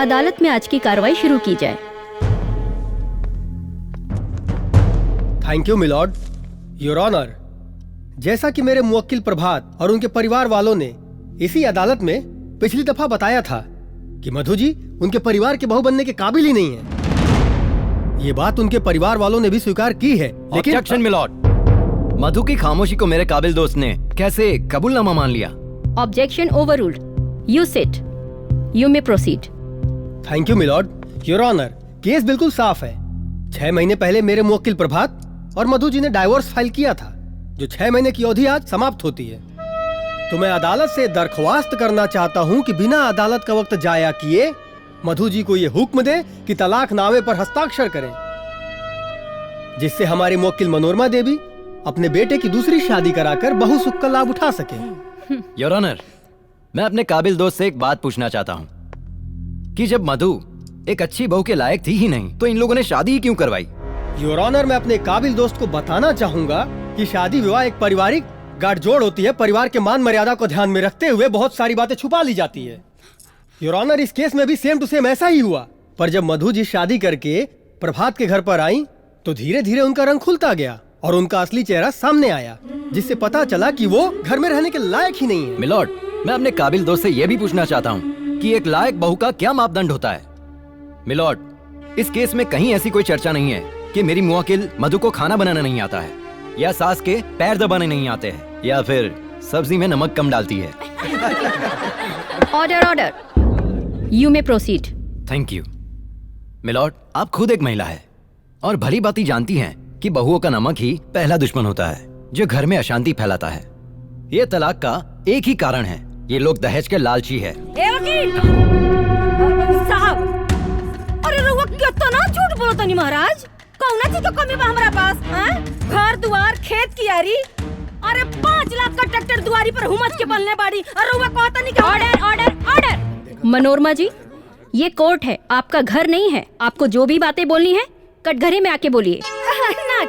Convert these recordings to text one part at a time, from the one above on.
अदालत में आज की कार्रवाई शुरू की जाए। Thank you milord. Your honour, जैसा कि मेरे मुवक्किल प्रभात और उनके परिवार वालों ने इसी अदालत में पिछली दफा बताया था कि मधु जी उनके परिवार के बहू बनने के काबिल ही नहीं है। ये बात उनके परिवार वालों ने भी स्वीकार की है, लेकिन ऑब्जेक्शन मिलॉर्ड। मधु की खामोशी को मेरे काबिल दोस्त ने कैसे कबूलनामा मान लिया? Objection overruled. You sit. You may proceed. Thank you milord. Your honour, case बिल्कुल साफ है। 6 महीने पहले मेरे मुवक्किल प्रभात और मधु जी ने डाइवोर्स फाइल किया था, जो 6 महीने की अवधि आज समाप्त होती है। तो मैं अदालत से दरख्वास्त करना चाहता हूं कि बिना अदालत का वक्त जाया किए मधु जी को ये हुक्म दे कि तलाकनामे पर हस्ताक्षर करें, जिससे हमारी मुवक्किल मनोरमा देवी अपने बेटे की दूसरी शादी कराकर बहु सुख का लाभ उठा सके। योर ऑनर, मैं अपने काबिल दोस्त से एक बात पूछना चाहता हूँ कि जब मधु एक अच्छी बहू के लायक थी ही नहीं तो इन लोगों ने शादी ही क्यों करवाई? योर ऑनर, मैं अपने काबिल दोस्त को बताना चाहूंगा कि शादी विवाह एक पारिवारिक गाठजोड़ होती है। परिवार के मान मर्यादा को ध्यान में रखते हुए बहुत सारी बातें छुपा ली जाती है। योर ऑनर, इस केस में भी सेम टू सेम ऐसा ही हुआ। पर जब मधु जी शादी करके प्रभात के घर पर आई तो धीरे धीरे उनका रंग खुलता गया और उनका असली चेहरा सामने आया, जिससे पता चला कि वो घर में रहने के लायक ही नहीं है। मिलॉर्ड, मैं अपने काबिल दोस्त से यह भी पूछना चाहता हूँ कि एक लायक बहू का क्या मापदंड होता है? मिलॉर्ड, इस केस में कहीं ऐसी कोई चर्चा नहीं है कि मेरी मुवक्किल मधु को खाना बनाना नहीं आता है, या सास के पैर दबाने नहीं आते हैं, या फिर सब्जी में नमक कम डालती है। Order order. You may proceed. Thank you. Milord, आप खुद एक महिला है और भली भांति जानती हैं कि बहुओं का नमक ही पहला दुश्मन होता है जो घर में अशांति फैलाता है। ये तलाक का एक ही कारण है, ये लोग दहेज के लालची है। ए वकील साहब, अरे रउआ कितना झूठ बोलत तनी महाराज। कौना चीज का कमी बा हमरा पास? हैं? घर दुआर खेत कियारी, अरे 5 लाख का ट्रैक्टर दुआरी पर हुमच के बनने बाड़ी और रउआ कहता नहीं कि ऑर्डर ऑर्डर ऑर्डर। मनोरमा जी, ये कोर्ट है, आपका घर नहीं है। आपको जो भी बातें बोलनी है कटघरे में आके बोलिए। नट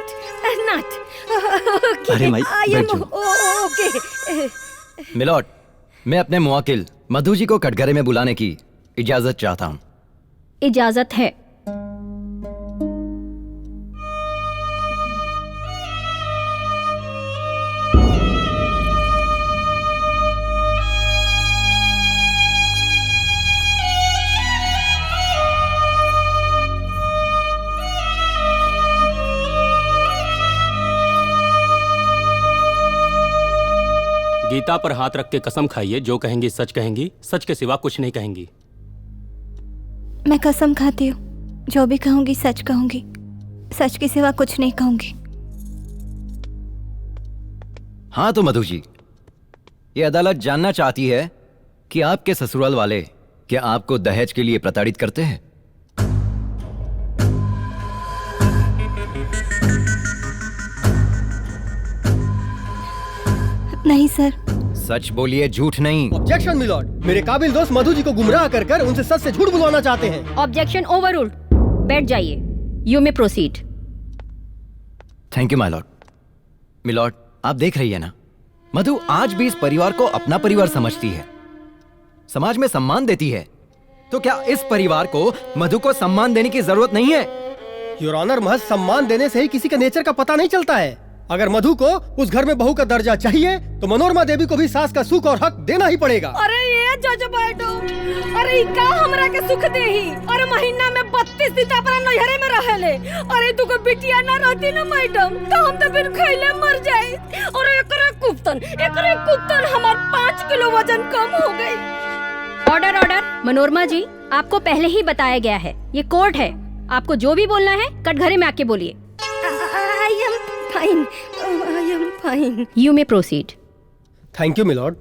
अरे माई, बैठ जाओ। ओके। मिलॉर्ड, मैं अपने मुवक्किल मधु जी को कटघरे में बुलाने की इजाजत चाहता हूँ। इजाजत है। गीता पर हाथ रख के कसम खाइए, जो कहेंगी सच कहेंगी, सच के सिवा कुछ नहीं कहेंगी। मैं कसम खाती हूँ, जो भी कहूंगी सच कहूंगी, सच के सिवा कुछ नहीं कहूंगी। हाँ तो मधु जी, ये अदालत जानना चाहती है कि आपके ससुराल वाले क्या आपको दहेज के लिए प्रताड़ित करते हैं? नहीं सर। सच बोलिए, झूठ नहीं। ऑब्जेक्शन मिलॉर्ड, मेरे काबिल दोस्त मधु जी को गुमराह कर कर उनसे सच से झूठ बुलवाना चाहते हैं। Objection overruled. बैठ जाइए। You may proceed. Thank you my lord. Milord, आप देख रही है ना, मधु आज भी इस परिवार को अपना परिवार समझती है, समाज में सम्मान देती है। तो क्या इस परिवार को मधु को सम्मान देने की जरूरत नहीं है? योर ऑनर, महज सम्मान देने से ही किसी का नेचर का पता नहीं चलता है। अगर मधु को उस घर में बहू का दर्जा चाहिए तो मनोरमा देवी को भी सास का सुख और हक देना ही पड़ेगा। अरे ये जज बैठो, अरे का हमरा के सुख देही और महीना में 32 दिन अपना नैहरे में रहेले। अरे तू को बिटिया ना रहती ना मैडम तो हम तो बिन खइले मर जाए। और एकरे कुप्तन हमार 5 किलो वजन कम हो गई। Order order. मनोरमा जी, आपको पहले ही बताया गया है, ये कोर्ट है। आपको जो भी बोलना है कटघरे में आके बोलिए। I am fine. You may proceed. Thank you milord.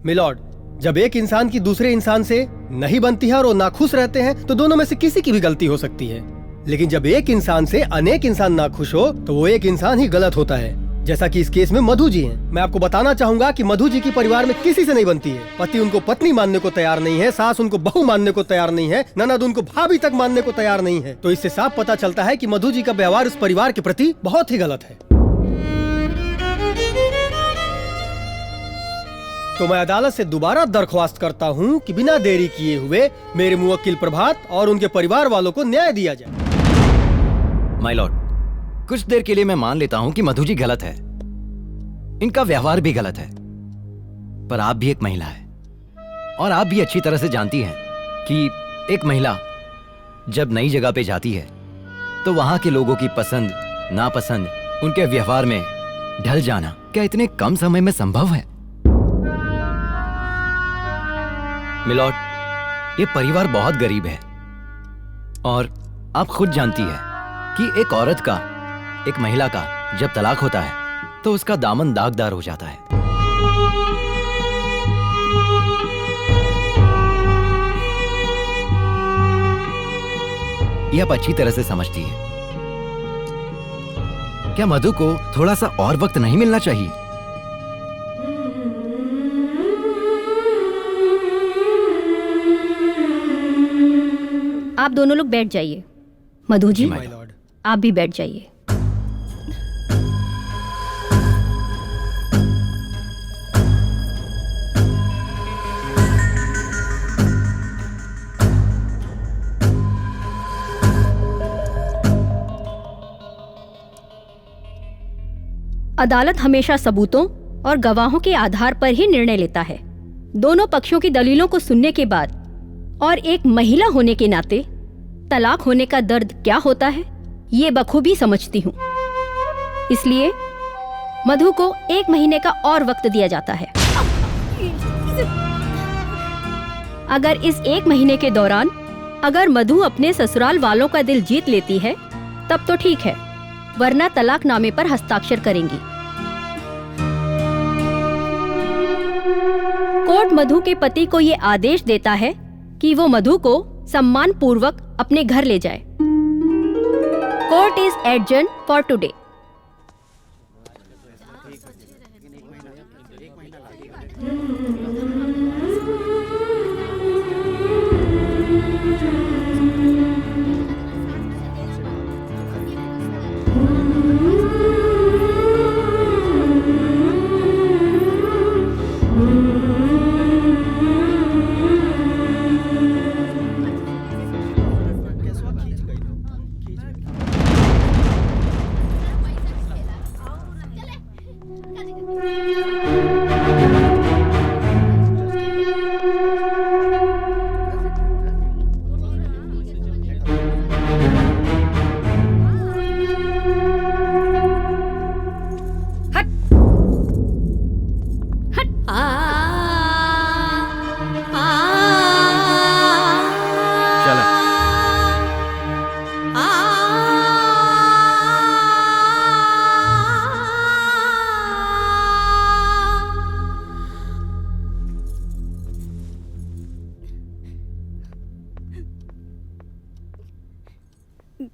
Milord, जब एक इंसान की दूसरे इंसान से नहीं बनती है और वो नाखुश रहते हैं तो दोनों में से किसी की भी गलती हो सकती है। लेकिन जब एक इंसान से अनेक इंसान नाखुश हो तो वो एक इंसान ही गलत होता है, जैसा कि इस केस में मधु जी हैं। मैं आपको बताना चाहूंगा कि मधु जी की परिवार में किसी से नहीं बनती है। पति उनको पत्नी मानने को तैयार नहीं है, सास उनको बहू मानने को तैयार नहीं है, ननद उनको भाभी तक मानने को तैयार नहीं है। तो इससे साफ पता चलता है कि मधु जी का व्यवहार उस परिवार के प्रति बहुत ही गलत है। तो मैं अदालत से दोबारा दरख्वास्त करता हूँ कि बिना देरी किए हुए मेरे मुवक्किल प्रभात और उनके परिवार वालों को न्याय दिया जाए। माय लॉर्ड, कुछ देर के लिए मैं मान लेता हूं कि मधु जी गलत है, इनका व्यवहार भी गलत है, पर आप भी एक महिला है और आप भी अच्छी तरह से जानती हैं कि एक महिला जब नई जगह पे जाती है तो वहां के लोगों की पसंद नापसंद, उनके व्यवहार में ढल जाना क्या इतने कम समय में संभव है? मिलॉर्ड, ये परिवार बहुत गरीब है और आप खुद जानती है कि एक औरत का, एक महिला का जब तलाक होता है तो उसका दामन दागदार हो जाता है। ये आप अच्छी तरह से समझती है। क्या मधु को थोड़ा सा और वक्त नहीं मिलना चाहिए? आप दोनों लोग बैठ जाइए। Madhu ji, my Lord. आप भी बैठ जाइए। अदालत हमेशा सबूतों और गवाहों के आधार पर ही निर्णय लेता है। दोनों पक्षों की दलीलों को सुनने के बाद और एक महिला होने के नाते तलाक होने का दर्द क्या होता है ये बखूबी समझती हूँ। इसलिए मधु को 1 महीने का और वक्त दिया जाता है। अगर इस 1 महीने के दौरान अगर मधु अपने ससुराल वालों का दिल जीत लेती है तब तो ठीक है, वरना तलाकनामे पर हस्ताक्षर करेंगी। कोर्ट मधु के पति को ये आदेश देता है कि वो मधु को सम्मान पूर्वक अपने घर ले जाए। Court is adjourn for today.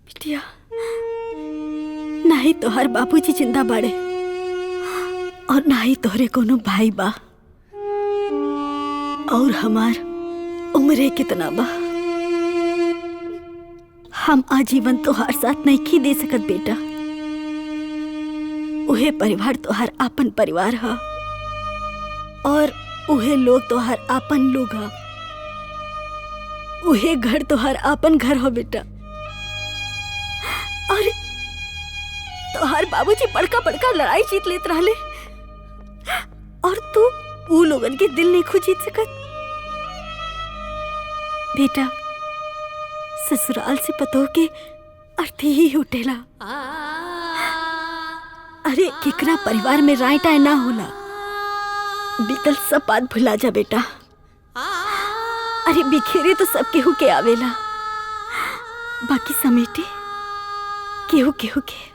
बिटिया, ना ही तोहर बाबूजी जिंदा बाड़े और ना ही तोहरे कोनो भाई बा, और हमार उम्र कितना बा। हम आजीवन तोहार साथ नहीं खी दे सकत बेटा। उहे परिवार तोहार आपन परिवार हा और उहे लोग तोहार आपन लोग हा। उहे घर तोहार आपन घर हो बेटा। अरे तोहार बाबूजी बड़का बड़का लड़ाई जीत लेत रहले और तू ऊ लोगन के दिल नहीं खो जीत सकत। बेटा, ससुराल से पतो के अर्थी ही उठेला। अरे केकरा परिवार में राय टाय ना होला। बीतल सब बात भुला जा बेटा। अरे बिखेरे तो सब केहू के आवेला, बाकी समेटे केहू केहू के,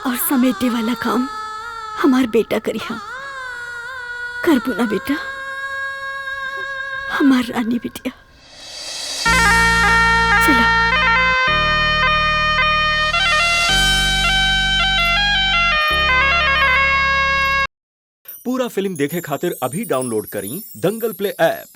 और समेटे वाला काम हमार बेटा करिहा। करबू ना बेटा, हमार रानी बिटिया। चला। पूरा फिल्म देखे खातिर अभी डाउनलोड करी दंगल प्ले ऐप।